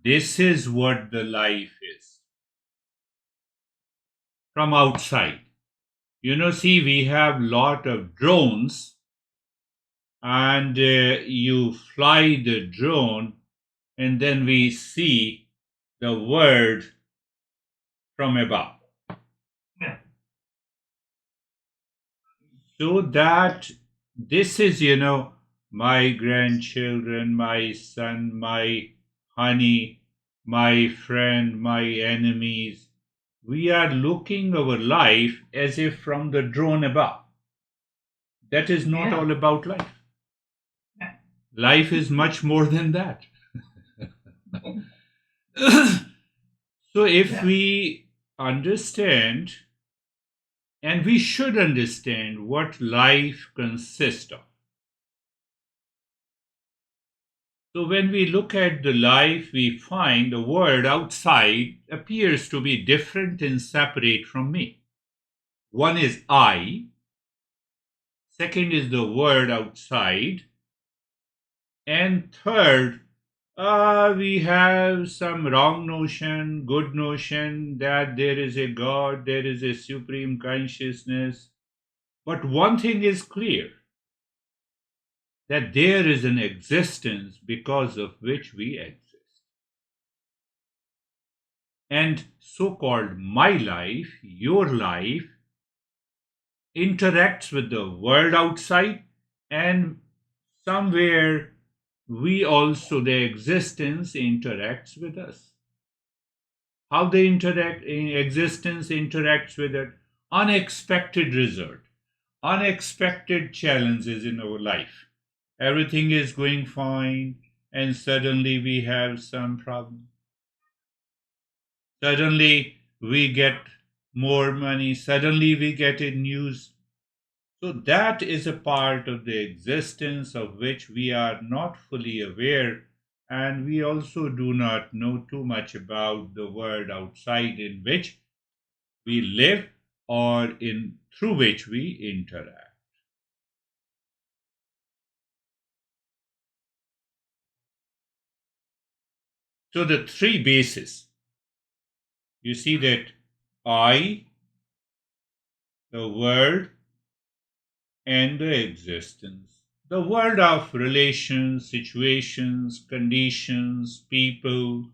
This is what the life is from outside. See, we have lot of drones, and you fly the drone, and then we see the world from above. Yeah. So that this is, my grandchildren, my son, my honey, my friend, my enemies. We are looking our life as if from the drone above. That is not all about life. Life is much more than that. So if we understand, and we should understand what life consists of. So when we look at the life, we find the world outside appears to be different and separate from me. One is I, second is the world outside, and third, we have some wrong notion, good notion that there is a God, there is a supreme consciousness. But one thing is clear, that there is an existence because of which we exist. And so called my life, your life, interacts with the world outside, and somewhere we also, the existence interacts with us. How the existence interacts with it? Unexpected result, unexpected challenges in our life. Everything is going fine, and suddenly we have some problem. Suddenly we get more money. Suddenly we get a news. So that is a part of the existence of which we are not fully aware, and we also do not know too much about the world outside in which we live or in through which we interact. So the three bases, you see that I, the world, and the existence. The world of relations, situations, conditions, people,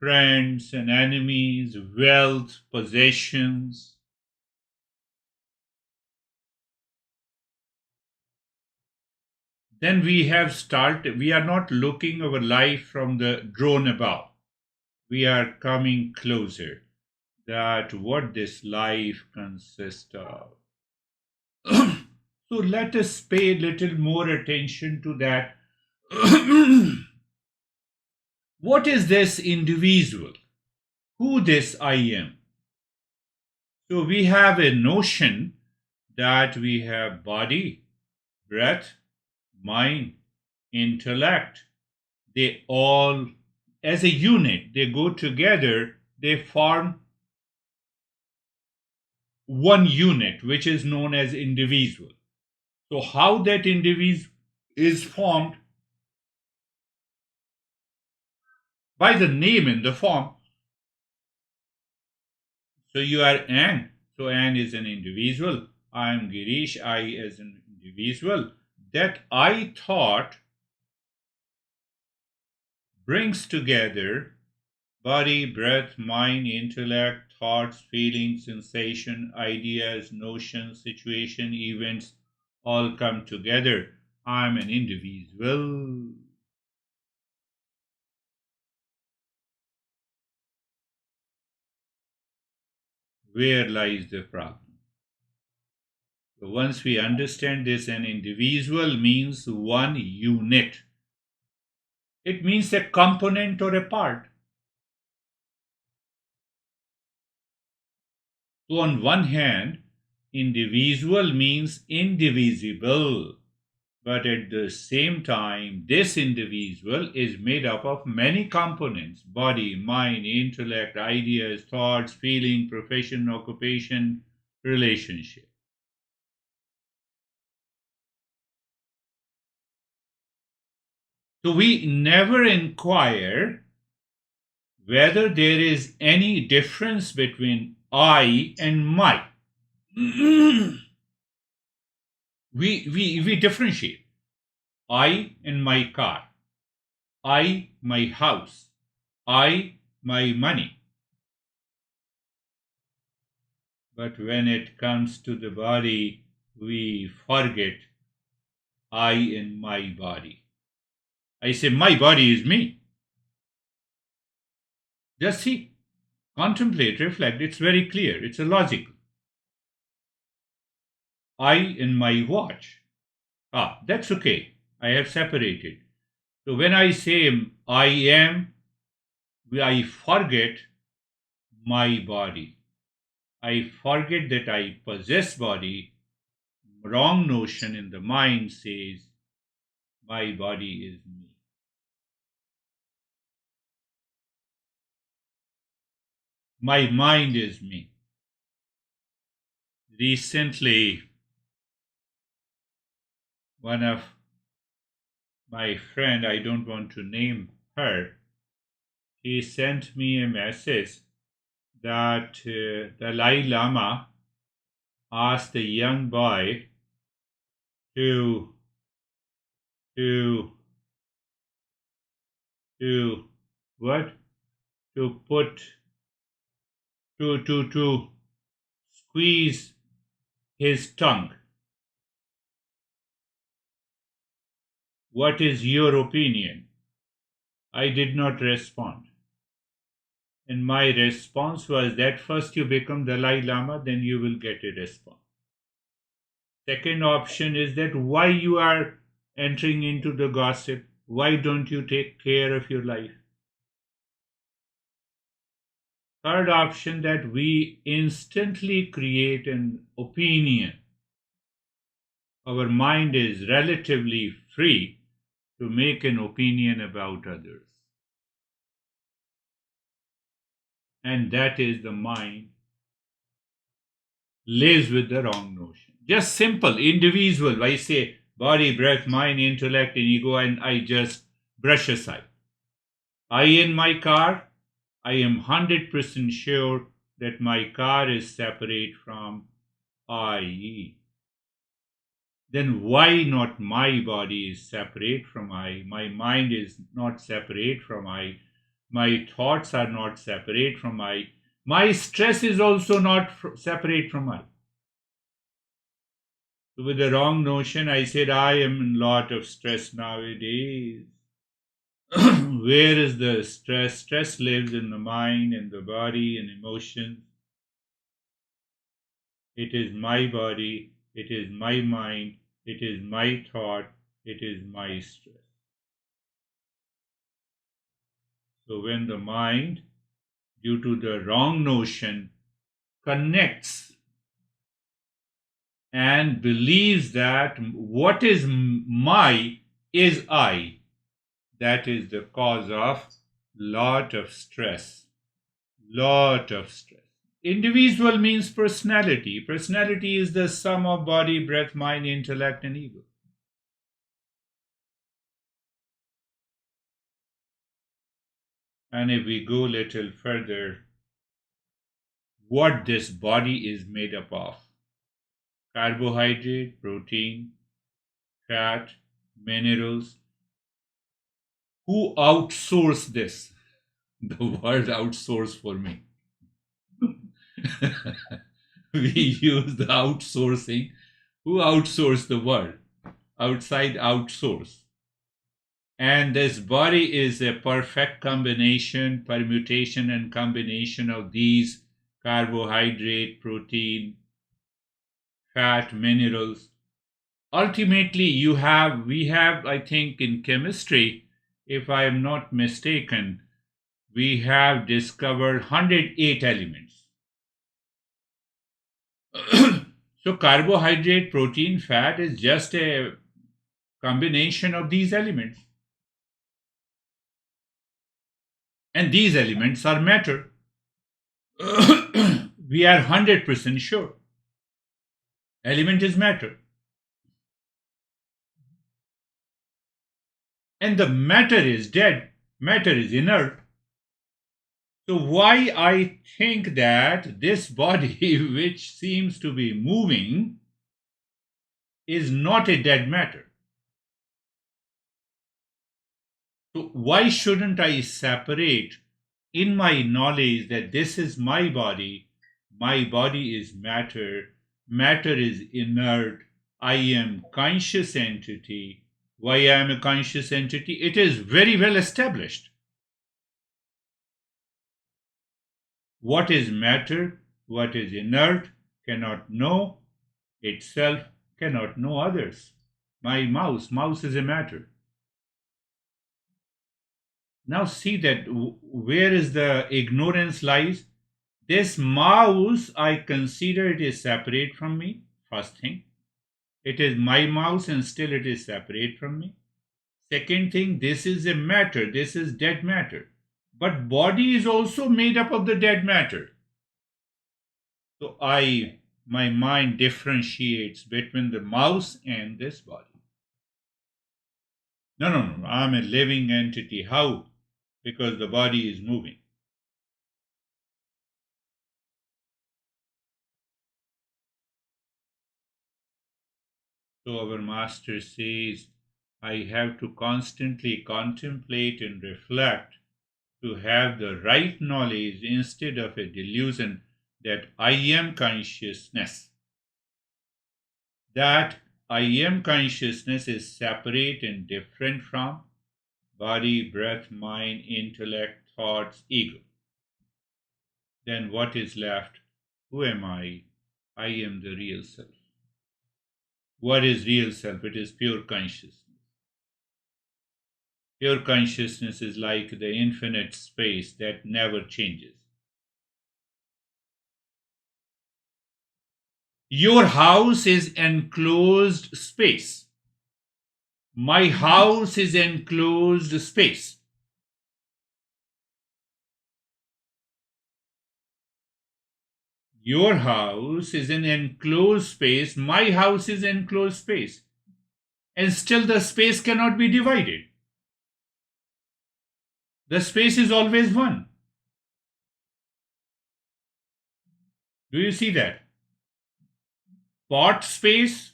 friends and enemies, wealth, possessions. Then we are not looking our life from the drone above. We are coming closer that what this life consists of. So let us pay a little more attention to that. What is this individual? Who this I am? So we have a notion that we have body, breath, mind, intellect. They all, as a unit, they go together, they form one unit, which is known as individual. So, how that individual is formed? By the name in the form. So, you are Anne. So, Anne is an individual. I am Girish. I as an individual. That I thought brings together body, breath, mind, intellect, thoughts, feelings, sensation, ideas, notions, situation, events all come together. I'm an individual. Where lies the problem? So once we understand this, an individual means one unit. It means a component or a part. So, on one hand, individual means indivisible. But at the same time, this individual is made up of many components: body, mind, intellect, ideas, thoughts, feeling, profession, occupation, relationship. So we never inquire whether there is any difference between I and my. we differentiate. I and my car. I, my house. I, my money. But when it comes to the body, we forget I and my body. I say, my body is me. Just see, contemplate, reflect. It's very clear. It's a logical. I and my watch. Ah, that's okay. I have separated. So when I say I am, I forget my body. I forget that I possess body. Wrong notion in the mind says my body is me. My mind is me. Recently, one of my friend, I don't want to name her, he sent me a message that Dalai Lama asked a young boy to to to what to put to squeeze his tongue. What is your opinion? I did not respond. And my response was that first you become Dalai Lama, then you will get a response. Second option is that why you are entering into the gossip? Why don't you take care of your life? Third option, that we instantly create an opinion. Our mind is relatively free to make an opinion about others. And that is the mind lives with the wrong notion. Just simple, individual. I say body, breath, mind, intellect, and ego, and I just brush aside. I in my car, I am 100% sure that my car is separate from I. Then why not my body is separate from I? My mind is not separate from I. My thoughts are not separate from I. My stress is also not separate from I. So with the wrong notion, I said I am in a lot of stress nowadays. Where is the stress? Stress lives in the mind, in the body, in emotions. It is my body, it is my mind, it is my thought, it is my stress. So when the mind, due to the wrong notion, connects and believes that what is my is I, that is the cause of lot of stress. Lot of stress. Individual means personality. Personality is the sum of body, breath, mind, intellect, and ego. And if we go a little further, what this body is made up of: carbohydrate, protein, fat, minerals. Who outsourced this? The word outsource for me. We use the outsourcing. Who outsourced the word? Outside outsource. And this body is a perfect combination, permutation, and combination of these: carbohydrate, protein, fat, minerals. Ultimately, we have, I think, in chemistry, if I am not mistaken, we have discovered 108 elements. So, carbohydrate, protein, fat is just a combination of these elements. And these elements are matter. We are 100% sure. Element is matter. And the matter is dead. Matter is inert. So, why I think that this body, which seems to be moving, is not a dead matter? So, why shouldn't I separate in my knowledge that this is my body is matter, matter is inert, I am conscious entity. Why I am a conscious entity? It is very well established. What is matter, what is inert, cannot know itself, cannot know others. My mouse is a matter. Now see that where is the ignorance lies? This mouse, I consider it is separate from me, first thing. It is my mouse and still it is separate from me. Second thing, this is a matter, this is dead matter. But body is also made up of the dead matter. So my mind differentiates between the mouse and this body. No, I'm a living entity. How? Because the body is moving. So our master says, I have to constantly contemplate and reflect to have the right knowledge instead of a delusion that I am consciousness. That I am consciousness is separate and different from body, breath, mind, intellect, thoughts, ego. Then what is left? Who am I? I am the real self. What is real self? It is pure consciousness. Pure consciousness is like the infinite space that never changes. Your house is enclosed space. My house is enclosed space. Your house is an enclosed space. My house is enclosed space. And still the space cannot be divided. The space is always one. Do you see that? Pot space,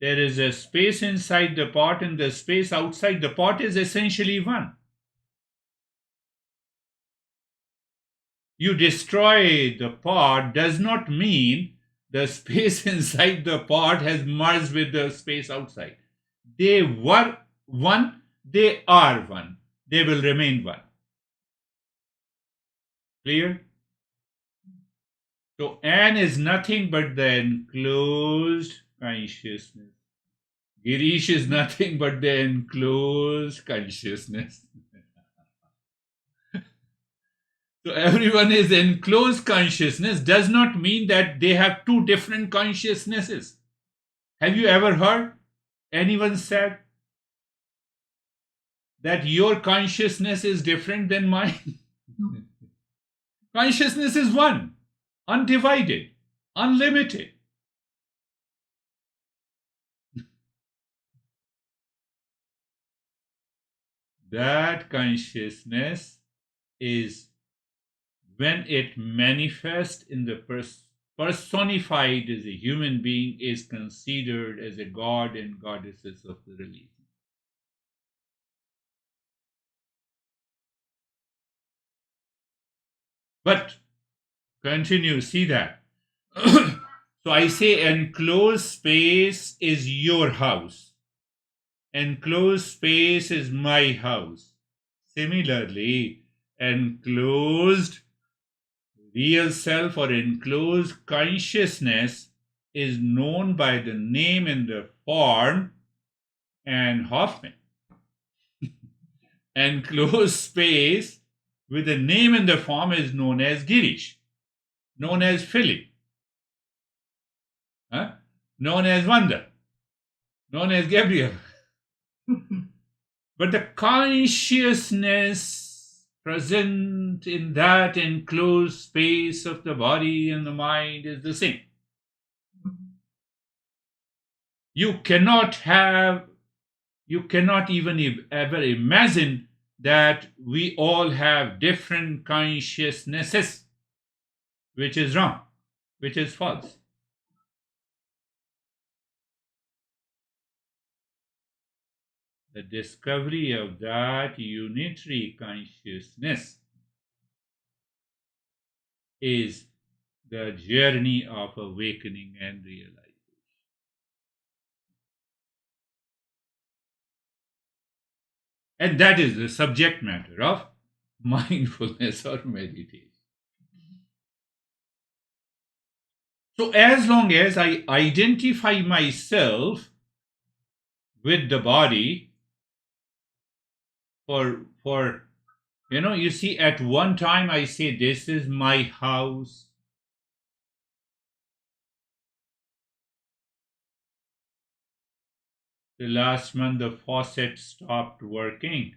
there is a space inside the pot and the space outside the pot is essentially one. You destroy the pot does not mean the space inside the pot has merged with the space outside. They were one, they are one. They will remain one. Clear? So N is nothing but the enclosed consciousness. Girish is nothing but the enclosed consciousness. So everyone is enclosed consciousness does not mean that they have two different consciousnesses. Have you ever heard anyone said that your consciousness is different than mine? Consciousness is one, undivided, unlimited. That consciousness is when it manifests in the personified as a human being is considered as a god and goddesses of the religion. But continue, see that. So I say enclosed space is your house. Enclosed space is my house. Similarly, enclosed real self or enclosed consciousness is known by the name and the form and Hoffman. Enclosed space with the name and the form is known as Girish, known as Philip, known as Wanda, known as Gabriel. But the consciousness present in that enclosed space of the body and the mind is the same. You cannot even ever imagine that we all have different consciousnesses, which is wrong, which is false. The discovery of that unitary consciousness is the journey of awakening and realization. And that is the subject matter of mindfulness or meditation. So, as long as I identify myself with the body, for you see, at one time I say, this is my house. The last month the faucet stopped working.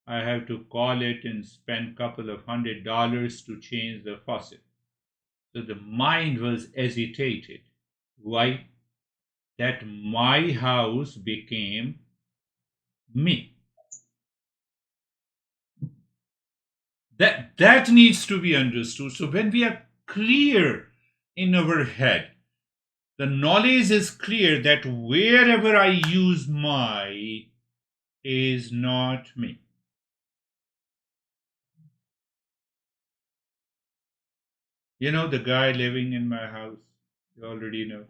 I have to call it and spend couple of $100 to change the faucet. So the mind was agitated. Why? That my house became me. That needs to be understood. So when we are clear in our head, the knowledge is clear that wherever I use my is not me. You know the guy living in my house, you already know.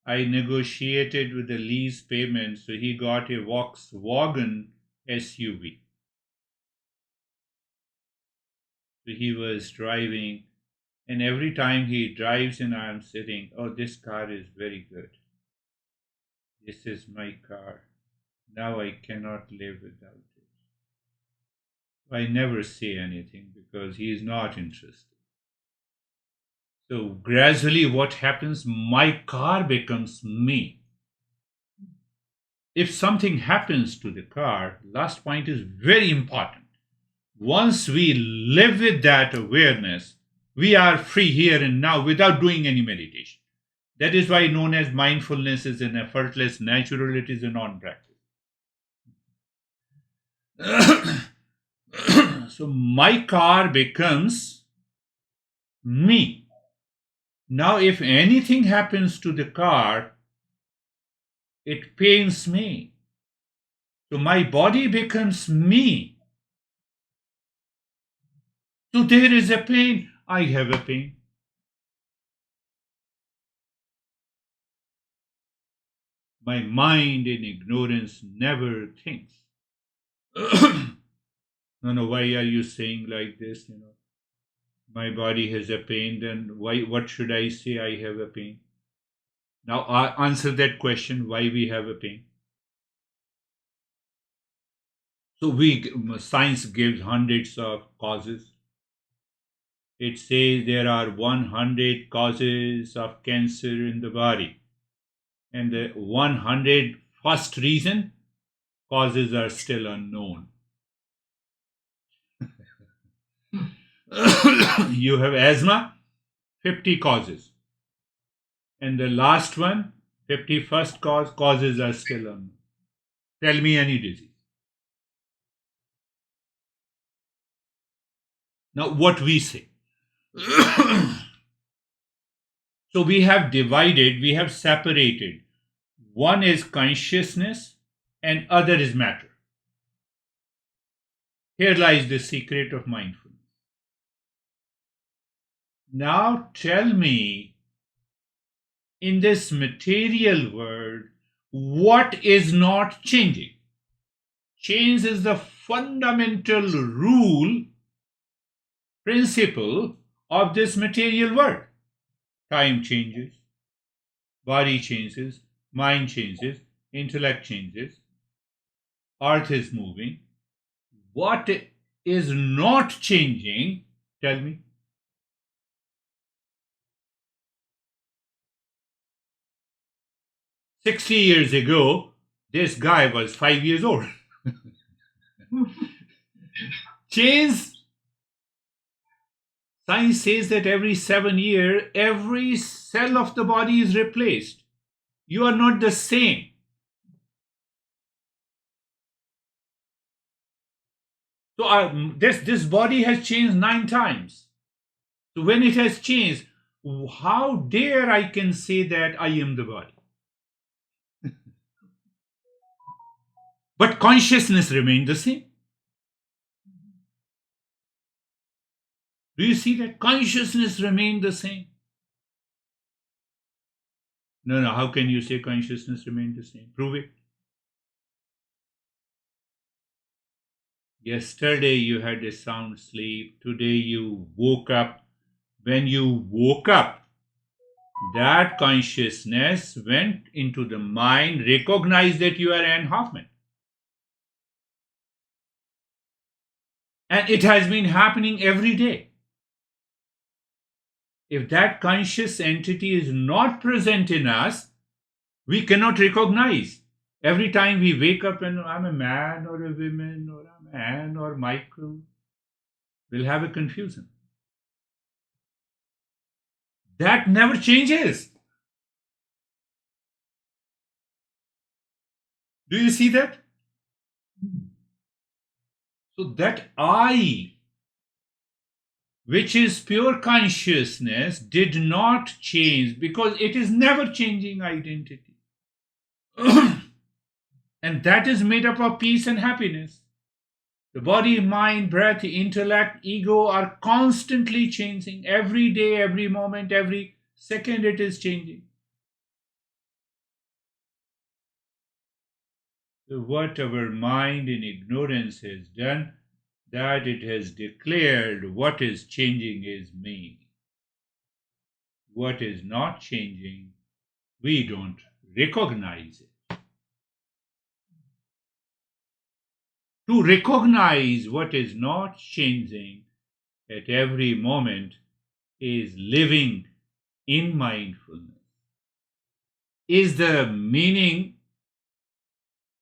I negotiated with the lease payment, so he got a Volkswagen SUV. So he was driving, and every time he drives and I'm sitting, oh, this car is very good. This is my car. Now I cannot live without it. I never say anything because he is not interested. So gradually, what happens? My car becomes me. If something happens to the car, last point is very important. Once we live with that awareness, we are free here and now without doing any meditation. That is why known as mindfulness is an effortless, natural, it is a non-practice. So my car becomes me. Now, if anything happens to the car, it pains me. So my body becomes me. So there is a pain. I have a pain. My mind in ignorance never thinks. No, why are you saying like this? My body has a pain, then why? What should I say? I have a pain. Now, answer that question: why we have a pain? So science gives hundreds of causes. It says there are 100 causes of cancer in the body, and the 100 first reason causes are still unknown. You have asthma, 50 causes. And the last one, 51st causes are still unknown. Tell me any disease. Now, what we say. So we have divided, we have separated. One is consciousness and other is matter. Here lies the secret of mindfulness. Now tell me, in this material world, what is not changing? Change is the fundamental rule, principle of this material world. Time changes, body changes, mind changes, intellect changes, earth is moving. What is not changing? Tell me. 60 years ago, this guy was 5 years old. Change. Science says that every 7 years, every cell of the body is replaced. You are not the same. So this body has changed 9 times. So when it has changed, how dare I can say that I am the body? But consciousness remained the same. Do you see that? Consciousness remained the same. No, no. How can you say consciousness remained the same? Prove it. Yesterday you had a sound sleep. Today you woke up. When you woke up, that consciousness went into the mind, recognized that you are Anne Hoffman. And it has been happening every day. If that conscious entity is not present in us, we cannot recognize. Every time we wake up and I'm a man or a woman or I'm Anne or Michael, we'll have a confusion. That never changes. Do you see that? So that I, which is pure consciousness, did not change because it is never changing identity. And that is made up of peace and happiness. The body, mind, breath, intellect, ego are constantly changing. Every day, every moment, every second, it is changing. So what our mind in ignorance has done, that it has declared what is changing is me. What is not changing, we don't recognize it. To recognize what is not changing at every moment is living in mindfulness. Is the meaning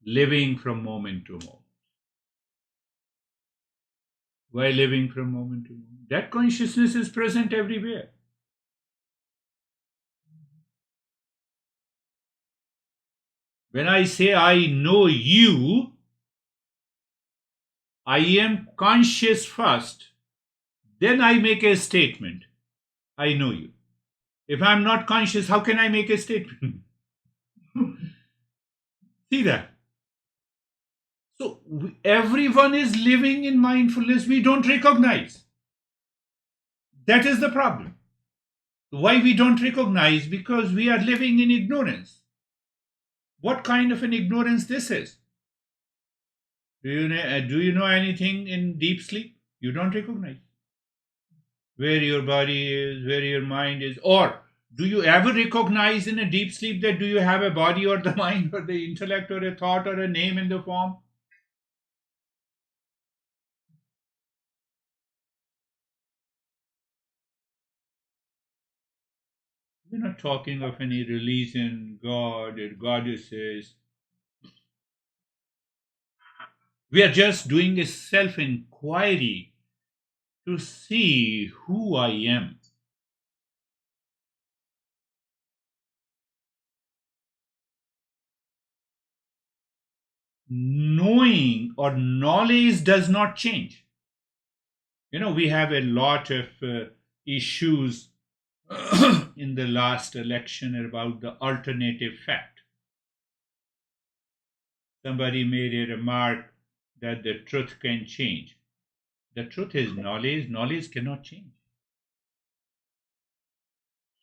living from moment to moment? Why living from moment to moment? That consciousness is present everywhere. When I say I know you, I am conscious first, then I make a statement. I know you. If I'm not conscious, how can I make a statement? See that? So everyone is living in mindfulness we don't recognize. That is the problem. Why we don't recognize? Because we are living in ignorance. What kind of an ignorance this is? Do you know anything in deep sleep? You don't recognize where your body is, where your mind is, or do you ever recognize in a deep sleep that do you have a body or the mind or the intellect or a thought or a name in the form? We're not talking of any religion, God, or goddesses. We are just doing a self inquiry to see who I am. Knowing or knowledge does not change. We have a lot of issues in the last election about the alternative fact. Somebody made a remark that the truth can change. The truth is knowledge, knowledge cannot change.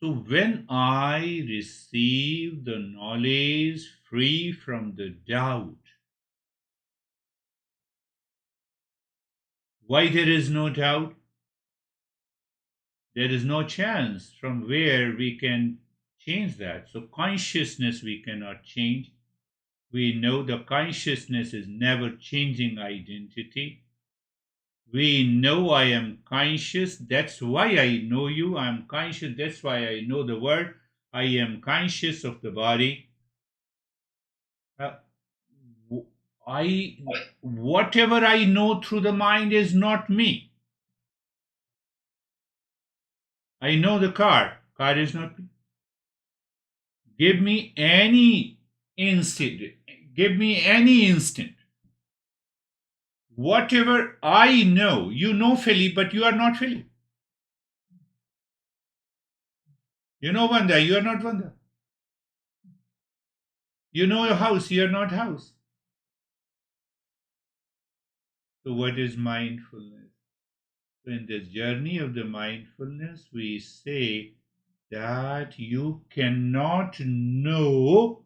So when I receive the knowledge free from the doubt, why there is no doubt? There is no chance from where we can change that. So consciousness we cannot change. We know the consciousness is never changing identity. We know I am conscious. That's why I know you. I am conscious. That's why I know the word. I am conscious of the body. Uh, I whatever I know through the mind is not me. I know the car. Car is not me. Give me any instant. Give me any instant whatever I know, you know Philip, but you are not Philip. You know Vanda, you are not Vanda. You know your house, you are not house. So, what is mindfulness? So, in this journey of the mindfulness, we say that you cannot know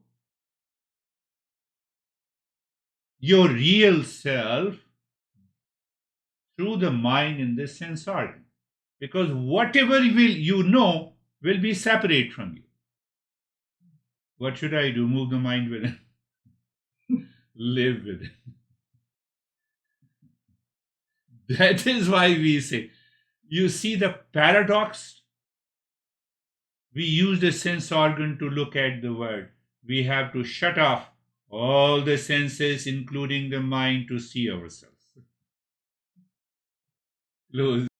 your real self through the mind in this sense organ. Because whatever you know will be separate from you. What should I do? Move the mind with it. Live with it. That is why we say, you see the paradox? We use the sense organ to look at the world. We have to shut off all the senses, including the mind, to see ourselves. Close.